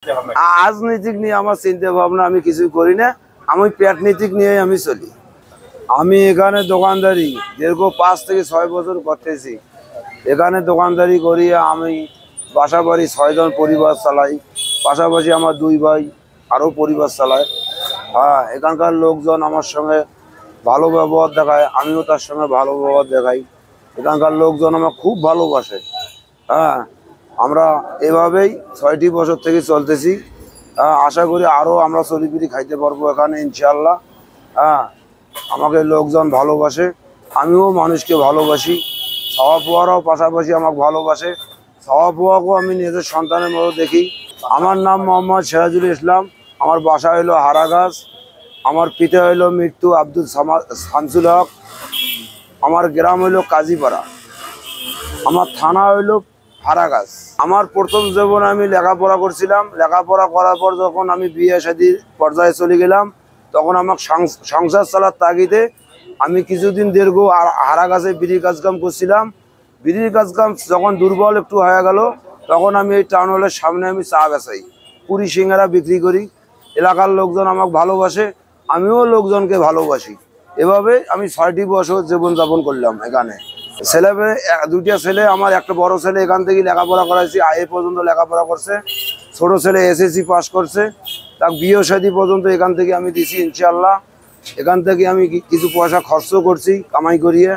রাজনৈতিক নিয়ে আমার চিন্তা ভাবনা আমি কিছু করি না, আমি পেটনীতিক নিয়ে আমি চলি। আমি এখানে দোকানদারি দীর্ঘ 5 থেকে 6 বছর করতেছি। এখানে দোকানদারি করি, আমি বাসা বাড়ি 6 জন পরিবার চালাই, পাশাপাশি আমার 2 ভাই আরও পরিবার চালায়। হ্যাঁ, এখানকার লোকজন আমার সঙ্গে ভালো ব্যবহার দেখায়, আমিও তার সঙ্গে ভালো ব্যবহার দেখাই। এখানকার লোকজন আমার খুব ভালোবাসে। হ্যাঁ, আমরা এভাবেই 6টি বছর থেকে চলতেছি। আশা করি আরও আমরা চলিপিড়ি খাইতে পারবো এখানে ইনশাআল্লাহ। হ্যাঁ, আমাকে লোকজন ভালোবাসে, আমিও মানুষকে ভালোবাসি। খাওয়া পোয়ারাও পাশাপাশি আমাকে ভালোবাসে, খাওয়া পোয়াকেও আমি নিজের সন্তানের মতো দেখি। আমার নাম মোহাম্মদ সিরাজুল ইসলাম, আমার বাসা হইল হারাগাছ, আমার পিতা হইল মৃত্যু আব্দুল শামসুল হক, আমার গ্রাম হইল কাজীপাড়া, আমার থানা হইল হারাগাছ। আমার প্রথম জীবনে আমি লেখাপড়া করছিলাম। লেখাপড়া করার পর যখন আমি বিয়ে শাদীর পর্যায়ে চলে গেলাম, তখন আমার সংসার চালার তাগিদে আমি কিছুদিন দীর্ঘ হারাগাছে বিড়ির কাজকাম করছিলাম। বিড়ির কাজকাম যখন দুর্বল একটু হয়ে গেল, তখন আমি এই টাউন হলের সামনে আমি চা বেচাই, পুরি সিঙ্গারা বিক্রি করি। এলাকার লোকজন আমাকে ভালোবাসে, আমিও লোকজনকে ভালোবাসি। এভাবে আমি 6টি বছর জীবনযাপন করলাম এখানে। ছেলে 2টা ছেলে, আমার একটা বড় ছেলে এখান থেকে লেখাপড়া করাইছি, আইএ পর্যন্ত লেখাপড়া করছে। ছোট ছেলে এসএসসি পাস করছে, তার বিয়ে শাদী পর্যন্ত এখান থেকে আমি দিছি ইনশাআল্লাহ। এখান থেকে আমি কিছু পয়সা খরচ করছি কামাই করিয়ে।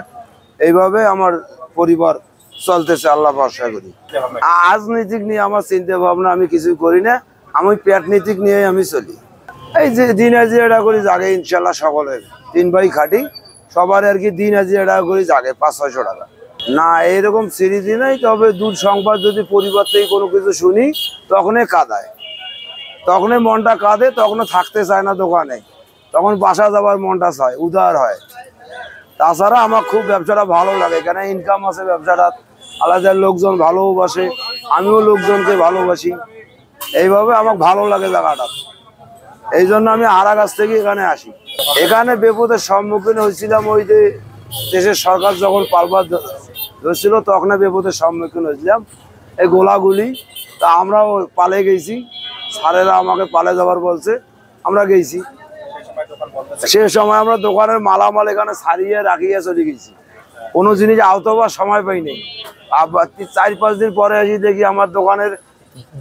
এইভাবে আমার পরিবার চলতেছে, আল্লাহ ভরসা করি। রাজনীতিক নিয়ে আমার চিন্তা ভাবনা আমি কিছু করি না, আমি পেটনীতিক নিয়ে আমি চলি। এই যে দিন হাজিরা করি জাগে ইনশাল্লাহ, সকলের 3 ভাই খাটি, সবার আর কি দিন হাজিরা করি জাগে 500-600 টাকা। না এরকম সিরিজই নাই, তবে দূর সংবাদ যদি পরিবার থেকে কোনো কিছু শুনি তখনই কাঁদায়, তখনই মনটা কাঁদে, তখনও থাকতে চায় না দোকানে, তখন বাসা যাবার মনটা চায়, উদার হয়। তাছাড়া আমার খুব ব্যবসাটা ভালো লাগে, এখানে ইনকাম আছে ব্যবসাটা, আলাদা লোকজন ভালোবাসে, আমিও লোকজনকে ভালোবাসি। এইভাবে আমার ভালো লাগে জায়গাটা, এই জন্য আমি হারাগাছ থেকে এখানে আসি। এখানে বিপদের সম্মুখীন হয়েছিলাম, ওই যে দেশের সরকার যখন পালবার ধরছিল তখন বিপদের সম্মুখীন হয়েছিলাম, এই গোলাগুলি। তা আমরাও পালে গেছি, স্যারেরা আমাকে পালে যাবার বলছে, আমরা গেছি। সে সময় আমরা দোকানের মালামাল এখানে ছাড়িয়ে রাখিয়ে চলে গেছি, কোনো জিনিস আওতাবার সময় পাইনি। আবার 4-5 দিন পরে আসি দেখি আমার দোকানের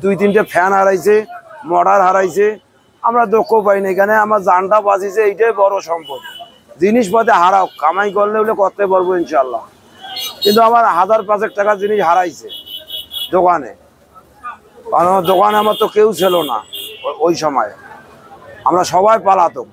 2-3টে ফ্যান হারাইছে, মোটর হারাইছে। আমরা দুঃখ পাইনি, এখানে আমার জানটা বাঁচিছে, এইটাই বড় সম্পদ। জিনিসপাতি হারাও, কামাই করলে হলে করতে পারবো ইনশাল্লাহ, কিন্তু আমার 1000-5 টাকার জিনিস হারাইছে দোকানে। কারণ দোকানে আমার তো কেউ ছিল না ওই সময়, আমরা সবাই পালাতক।